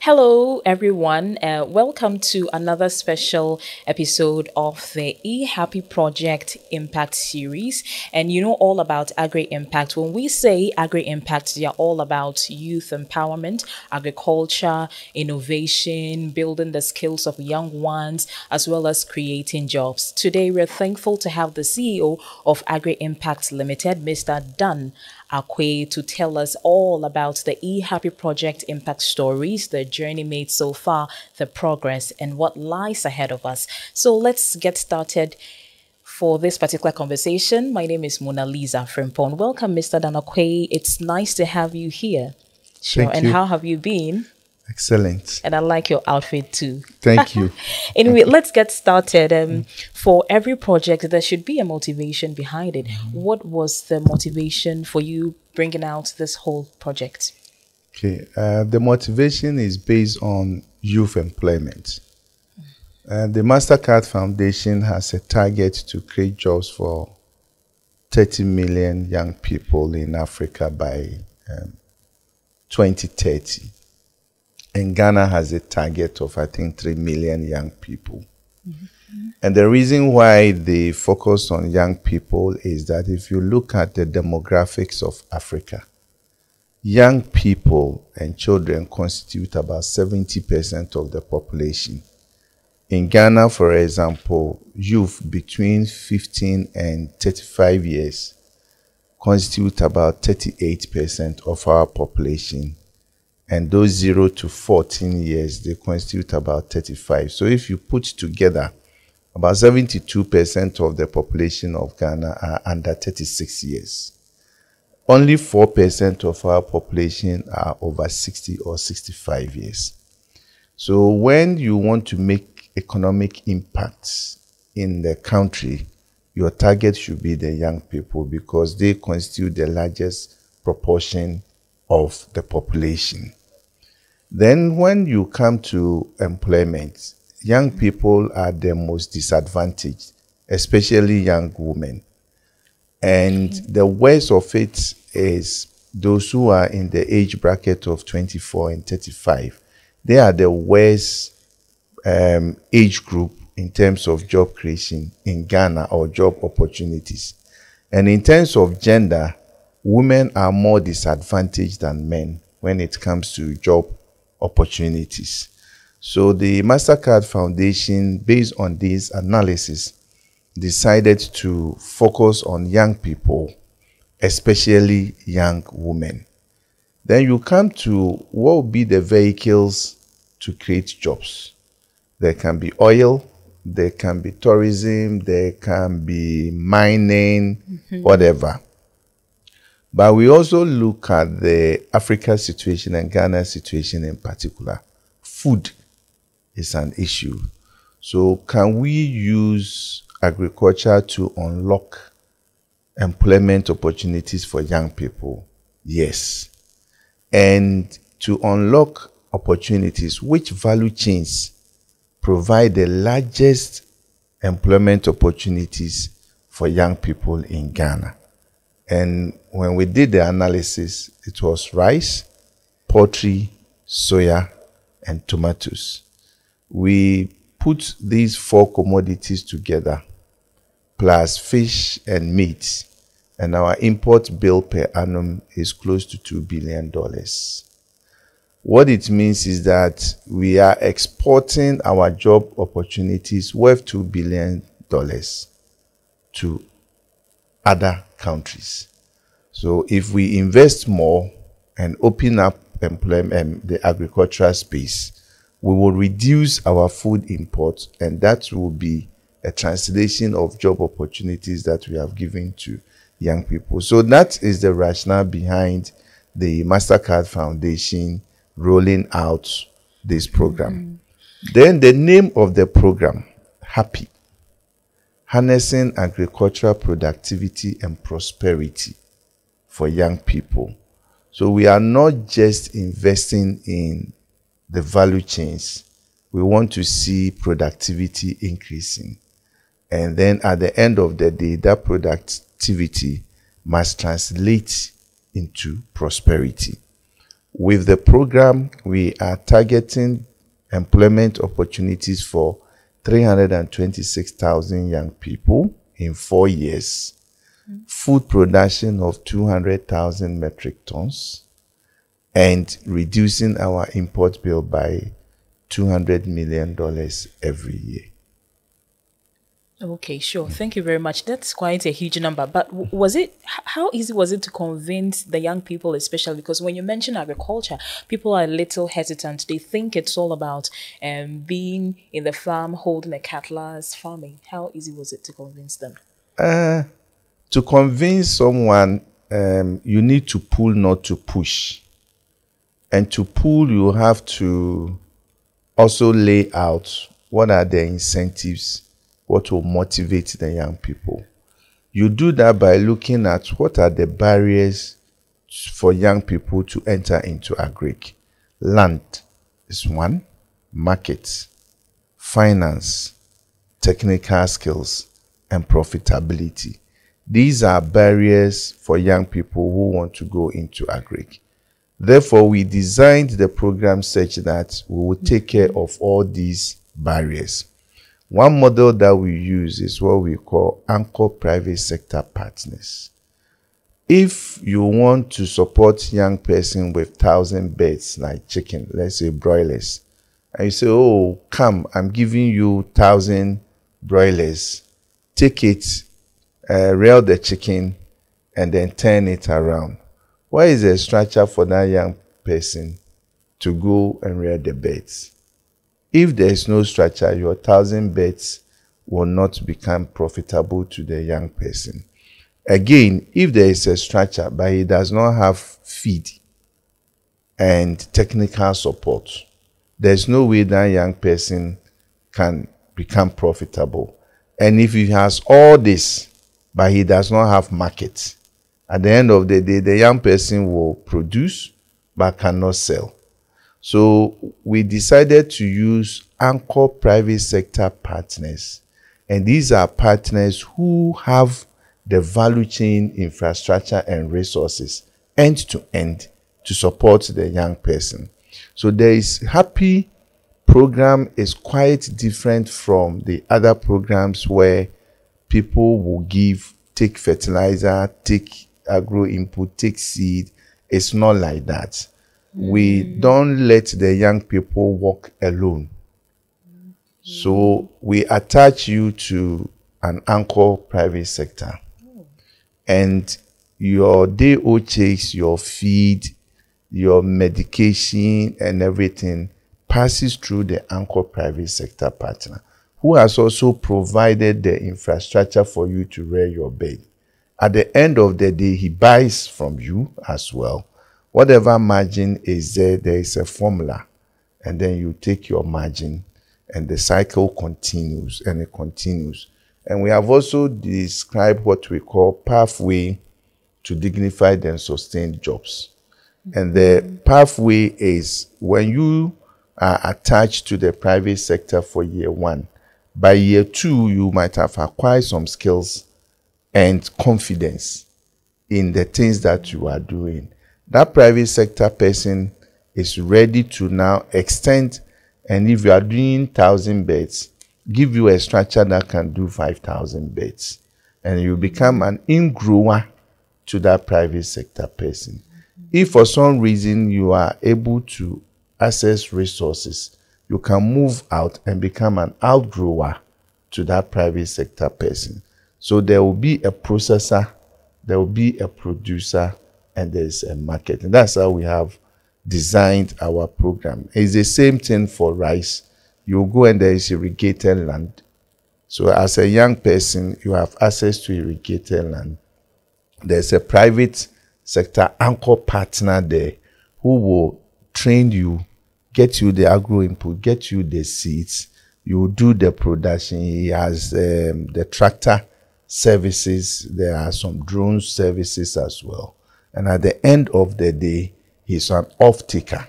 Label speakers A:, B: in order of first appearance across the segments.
A: Hello, everyone. Welcome to another special episode of the Happy Project Impact Series. And you know all about Agri Impact. When we say Agri Impact, they are all about youth empowerment, agriculture, innovation, building the skills of young ones, as well as creating jobs. Today, we're thankful to have the CEO of Agri Impact Limited, Mr. Dan Akwe, to tell us all about the Happy Project Impact stories, the journey made so far, the progress, and what lies ahead of us. So let's get started for this particular conversation. My name is Mona Lisa Frimpong. Welcome, Mr. Dan Akwe. It's nice to have you here. Sure.
B: Thank
A: and
B: you.
A: How have you been?
B: Excellent.
A: And I like your outfit too.
B: Thank you.
A: Anyway, let's get started. For every project, there should be a motivation behind it. What was the motivation for you bringing out this whole project?
B: Okay. The motivation is based on youth employment. The MasterCard Foundation has a target to create jobs for 30 million young people in Africa by 2030. And Ghana has a target of, I think, 3 million young people. And the reason why they focus on young people is that if you look at the demographics of Africa, young people and children constitute about 70% of the population. In Ghana, for example, youth between 15 and 35 years constitute about 38% of our population. And those 0 to 14 years, they constitute about 35. So if you put together, about 72% of the population of Ghana are under 36 years. Only 4% of our population are over 60 or 65 years. So when you want to make economic impacts in the country, your target should be the young people because they constitute the largest proportion of the population. Then when you come to employment, young people are the most disadvantaged, especially young women. And the worst of it is those who are in the age bracket of 24 and 35. They are the worst age group in terms of job creation in Ghana or job opportunities. And in terms of gender, women are more disadvantaged than men when it comes to job opportunities. So the MasterCard Foundation, based on this analysis, decided to focus on young people, especially young women. Then you come to what would be the vehicles to create jobs. There can be oil, there can be tourism, there can be mining, whatever. But we also look at the Africa situation and Ghana situation in particular. Food is an issue. So can we use agriculture to unlock employment opportunities for young people? Yes. And to unlock opportunities, which value chains provide the largest employment opportunities for young people in Ghana? And when we did the analysis, it was rice, poultry, soya, and tomatoes. We put these 4 commodities together, plus fish and meat, and our import bill per annum is close to $2 billion. What it means is that we are exporting our job opportunities worth $2 billion to other countries. So if we invest more and open up employment, the agricultural space, we will reduce our food imports, and that will be a translation of job opportunities that we have given to young people. So that is the rationale behind the MasterCard Foundation rolling out this program. Then the name of the program, HAPPY, Harnessing Agricultural Productivity and Prosperity for Young People. So we are not just investing in the value chains. We want to see productivity increasing. And then at the end of the day, that productivity must translate into prosperity. With the program, we are targeting employment opportunities for 326,000 young people in 4 years, food production of 200,000 metric tons, and reducing our import bill by $200 million every year.
A: Okay, sure. Thank you very much. That's quite a huge number. But was it, how easy was it to convince the young people, especially because when you mention agriculture, people are a little hesitant. They think it's all about being in the farm, holding a cutlass, farming. How easy was it to convince them?
B: To convince someone, you need to pull, not to push. And to pull, you have to also lay out what are the incentives, what will motivate the young people. You do that by looking at what are the barriers for young people to enter into agric. Land is one, markets, finance, technical skills, and profitability. These are barriers for young people who want to go into agric. Therefore, we designed the program such that we will take care of all these barriers. One model that we use is what we call anchor private sector partners. If you want to support young person with 1,000 birds like chicken, let's say broilers, and you say, oh, come, I'm giving you 1,000 broilers, take it, rear the chicken, and then turn it around. What is the structure for that young person to go and rear the birds? If there is no structure, your 1,000 birds will not become profitable to the young person. Again, if there is a structure, but he does not have feed and technical support, there's no way that young person can become profitable. And if he has all this, but he does not have market, at the end of the day, the young person will produce, but cannot sell. So we decided to use anchor private sector partners. And these are partners who have the value chain infrastructure and resources end to end to support the young person. So there is Happy program is quite different from the other programs where people will take fertilizer, take agro input, take seed. It's not like that. We don't let the young people walk alone. So we attach you to an anchor private sector. And your day-old checks, your feed, your medication and everything passes through the anchor private sector partner, who has also provided the infrastructure for you to rear your bird. At the end of the day, he buys from you as well. Whatever margin is there, there is a formula. And then you take your margin and the cycle continues and it continues. And we have also described what we call pathway to dignified and sustained jobs. And the pathway is when you are attached to the private sector for year 1. By year 2, you might have acquired some skills and confidence in the things that you are doing. That private sector person is ready to now extend, and if you are doing 1,000 beds, give you a structure that can do 5,000 beds. And you become an in-grower to that private sector person. If for some reason you are able to access resources, you can move out and become an outgrower to that private sector person. So there will be a processor, there will be a producer, and there's a market. And that's how we have designed our program. It's the same thing for rice. You go and there is irrigated land. So as a young person, you have access to irrigated land. There's a private sector anchor partner there who will train you, get you the agro input, get you the seeds. You do the production. He has the tractor services. There are some drone services as well. And at the end of the day, he's an off-taker,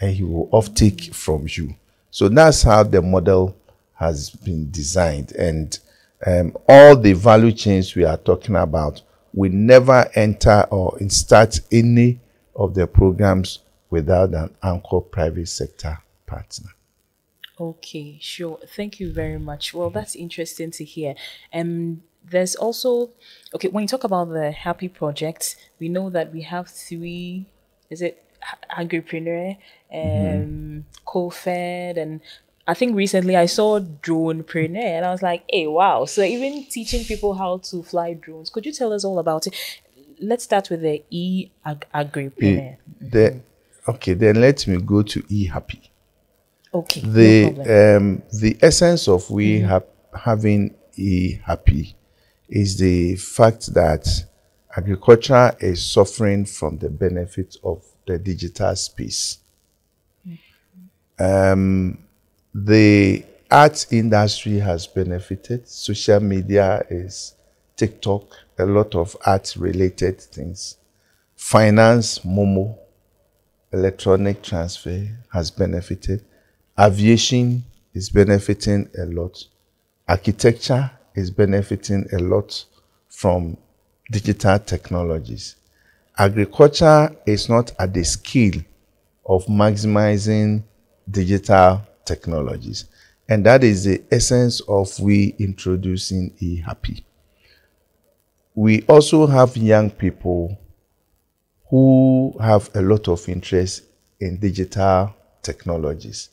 B: and he will off-take from you. So that's how the model has been designed. And all the value chains we are talking about, we never enter or start any of the programs without an anchor private sector partner.
A: Okay, sure. Thank you very much. Well, that's interesting to hear. There's also, okay, when you talk about the Happy Project, we know that we have three, is it Agripreneur, Co-Fed, and I think recently I saw Dronepreneur, and I was like, hey, wow. So even teaching people how to fly drones. Could you tell us all about it? Let's start with the Agripreneur.
B: Okay, then let me go to eHappy.
A: Okay, no problem.
B: The essence of having eHappy is the fact that agriculture is suffering from the benefits of the digital space. The arts industry has benefited. Social media is TikTok, a lot of art-related things. Finance, Momo, electronic transfer has benefited. Aviation is benefiting a lot. Architecture is benefiting a lot from digital technologies. Agriculture is not at the scale of maximizing digital technologies. And that is the essence of we introducing eHappy. We also have young people who have a lot of interest in digital technologies.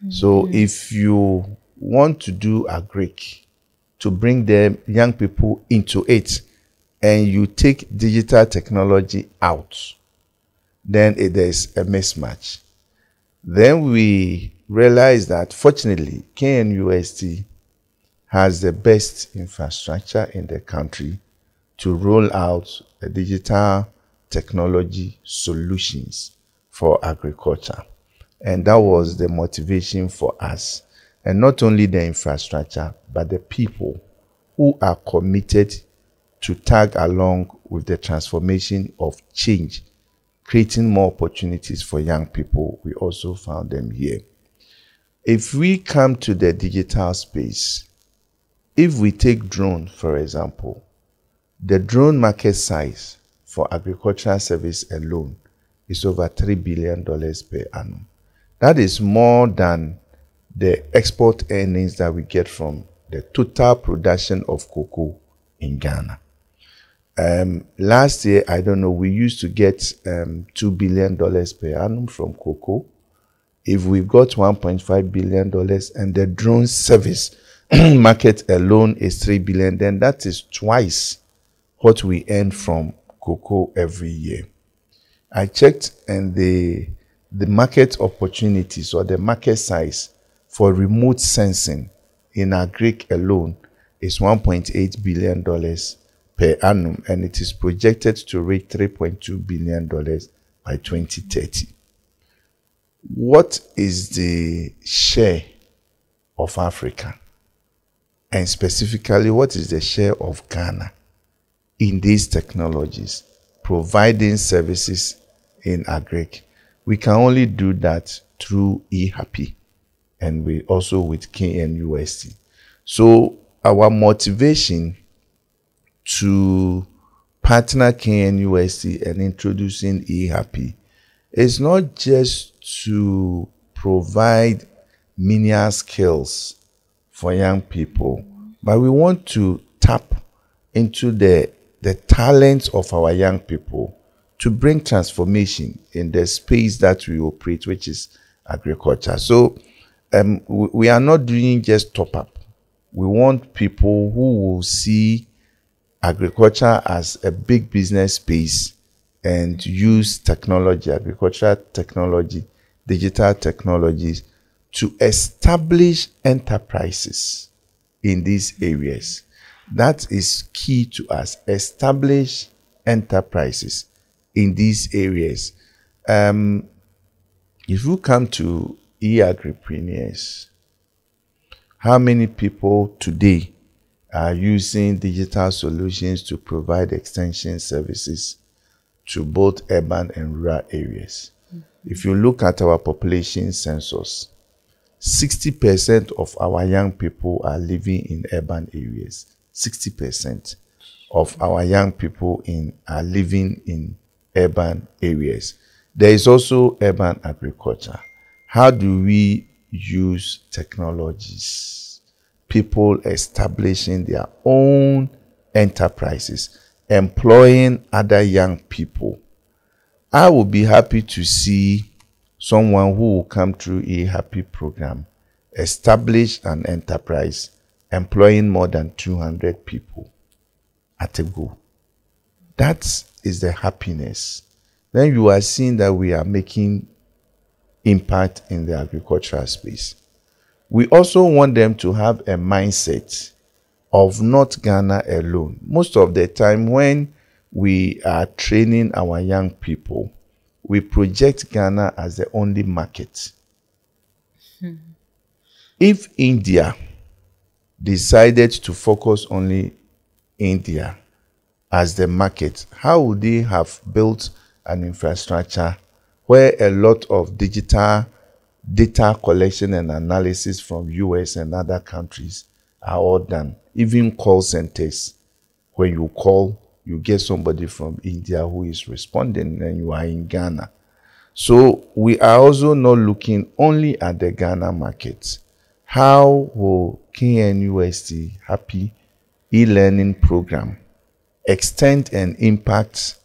B: So if you want to do agric, to bring them young people into it, and you take digital technology out, then there's a mismatch. Then we realize that fortunately, KNUST has the best infrastructure in the country to roll out a digital technology solutions for agriculture. And that was the motivation for us. And not only the infrastructure, but the people who are committed to tag along with the transformation of change, creating more opportunities for young people. We also found them here. If we come to the digital space, if we take drone, for example, the drone market size for agricultural service alone is over $3 billion per annum. That is more than the export earnings that we get from the total production of cocoa in Ghana. Last year, I don't know, we used to get $2 billion per annum from cocoa. If we got $1.5 billion and the drone service market alone is $3 billion, then that is twice what we earn from cocoa every year. I checked, and the market opportunities or the market size for remote sensing in agric alone is $1.8 billion per annum, and it is projected to reach $3.2 billion by 2030. What is the share of Africa? And specifically, what is the share of Ghana in these technologies, providing services in agric? We can only do that through eHappy, and we also with KNUST. So our motivation to partner KNUST and introducing eHappy is not just to provide menial skills for young people, but we want to tap into the talents of our young people to bring transformation in the space that we operate, which is agriculture. So we are not doing just top up. We want people who will see agriculture as a big business space and use technology, agricultural technology, digital technologies to establish enterprises in these areas. That is key to us. Establish enterprises in these areas. If you come to e-agripreneurs, how many people today are using digital solutions to provide extension services to both urban and rural areas? If you look at our population census, 60% of our young people are living in urban areas. 60% of our young people are living in urban areas. There is also urban agriculture. How do we use technologies? People establishing their own enterprises, employing other young people. I would be happy to see someone who will come through a happy program, establish an enterprise, employing more than 200 people at a go. That is the happiness. Then you are seeing that we are making impact in the agricultural space. We also want them to have a mindset of not Ghana alone. Most of the time when we are training our young people, we project Ghana as the only market. If India decided to focus only India as the market, how would they have built an infrastructure where a lot of digital data collection and analysis from US and other countries are all done? Even call centers, when you call, you get somebody from India who is responding and you are in Ghana. So we are also not looking only at the Ghana market. How will KNUST Happy e-learning program extend and impact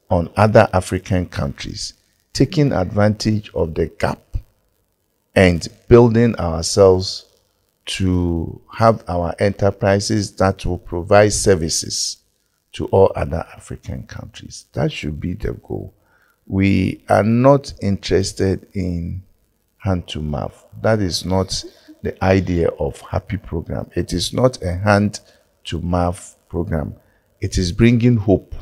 B: on other African countries, taking advantage of the gap and building ourselves to have our enterprises that will provide services to all other African countries? That should be the goal. We are not interested in hand to mouth. That is not the idea of Happy program. It is not a hand to mouth program. It is bringing hope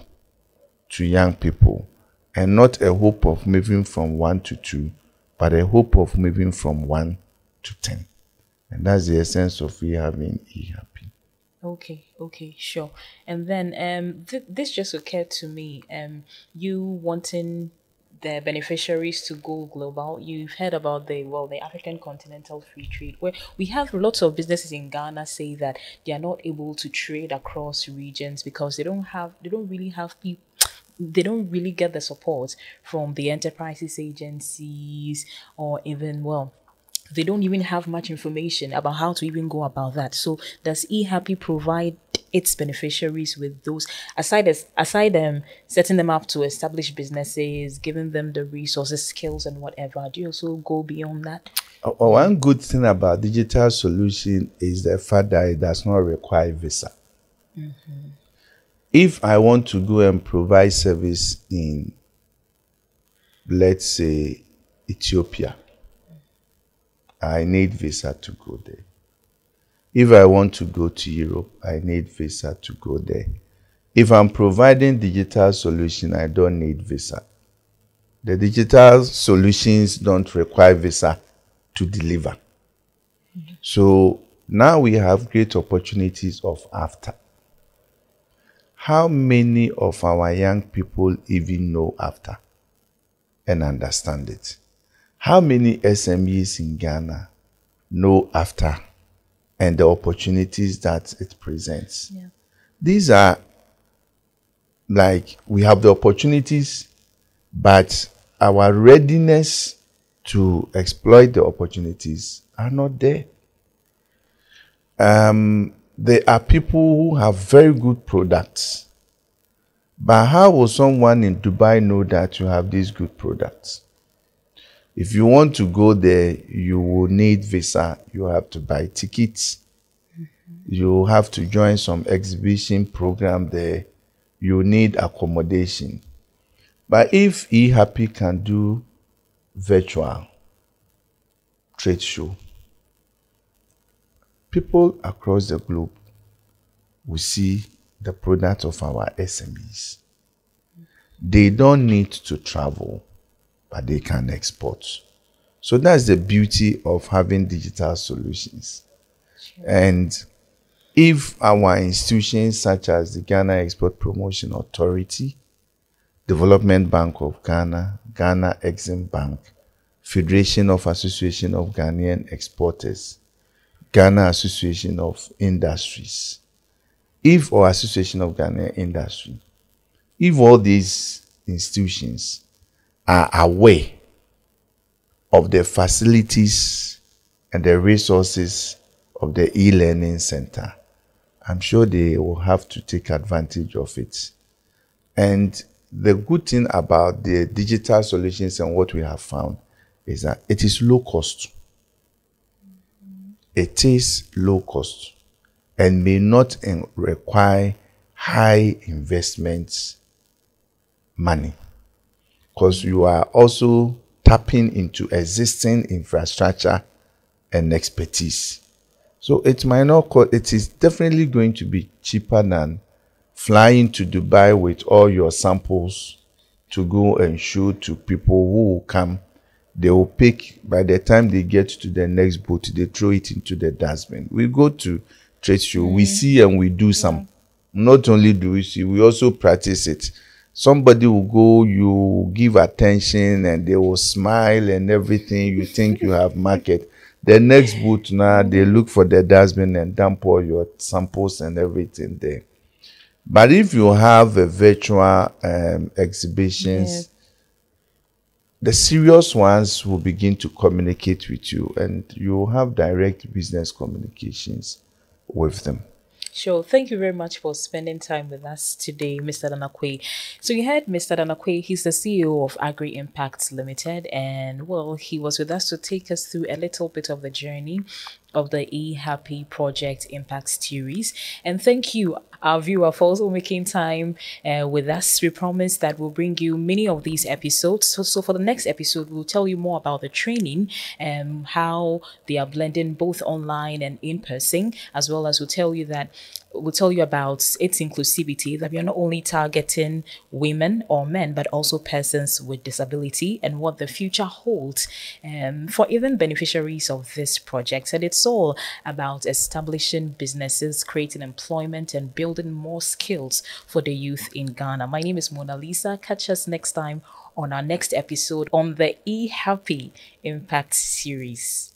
B: to young people, and not a hope of moving from 1 to 2, but a hope of moving from 1 to 10. And that's the essence of we having eHappy.
A: Okay, sure. And then this just occurred to me. You wanting the beneficiaries to go global. You've heard about the African Continental Free Trade, where we have lots of businesses in Ghana say that they are not able to trade across regions because they don't really have people. They don't really get the support from the enterprises agencies, or even, they don't even have much information about how to even go about that. So does eHappy provide its beneficiaries with those, aside setting them up to establish businesses, giving them the resources, skills, and whatever? Do you also go beyond that?
B: One good thing about digital solution is the fact that it does not require visa. If I want to go and provide service in, let's say, Ethiopia, I need visa to go there. If I want to go to Europe, I need visa to go there. If I'm providing digital solution, I don't need visa. The digital solutions don't require visa to deliver. So now we have great opportunities of after. How many of our young people even know after and understand it? How many SMEs in Ghana know after and the opportunities that it presents?
A: Yeah.
B: These are like, we have the opportunities, but our readiness to exploit the opportunities are not there. There are people who have very good products, but how will someone in Dubai know that you have these good products? If you want to go there, you will need visa. You have to buy tickets. You have to join some exhibition program there. You need accommodation. But if eHappy can do virtual trade show, people across the globe will see the product of our SMEs. They don't need to travel, but they can export. So that's the beauty of having digital solutions. Sure. And if our institutions such as the Ghana Export Promotion Authority, Development Bank of Ghana, Ghana Exim Bank, Federation of Association of Ghanaian Exporters, Ghana Association of Industries, if or Association of Ghana Industry, if all these institutions are aware of the facilities and the resources of the e-learning center, I'm sure they will have to take advantage of it. And the good thing about the digital solutions and what we have found is that it is low cost. It is low cost and may not require high investments money, because you are also tapping into existing infrastructure and expertise. So it might not cost, it is definitely going to be cheaper than flying to Dubai with all your samples to go and show to people who will come. They will pick, by the time they get to the next boat, they throw it into the dustbin. We go to trade show, we see and we do some. Not only do we see, we also practice it. Somebody will go, you give attention and they will smile and everything. You think you have market. The next booth now, they look for the dustbin and dump all your samples and everything there. But if you have a virtual exhibitions, the serious ones will begin to communicate with you and you will have direct business communications with them.
A: Sure. Thank you very much for spending time with us today, Mr. Danakwe. So you heard Mr. Danakwe, he's the CEO of Agri Impact Limited, and well, he was with us to take us through a little bit of the journey of the E-Happy Project Impact Series. And thank you, our viewer, for also making time with us. We promise that we'll bring you many of these episodes. So for the next episode, we'll tell you more about the training and how they are blending both online and in person, as well as we'll tell you about its inclusivity, that we are not only targeting women or men, but also persons with disability, and what the future holds for even beneficiaries of this project. And it's all about establishing businesses, creating employment, and building more skills for the youth in Ghana. My name is Mona Lisa. Catch us next time on our next episode on the E-Happy Impact Series.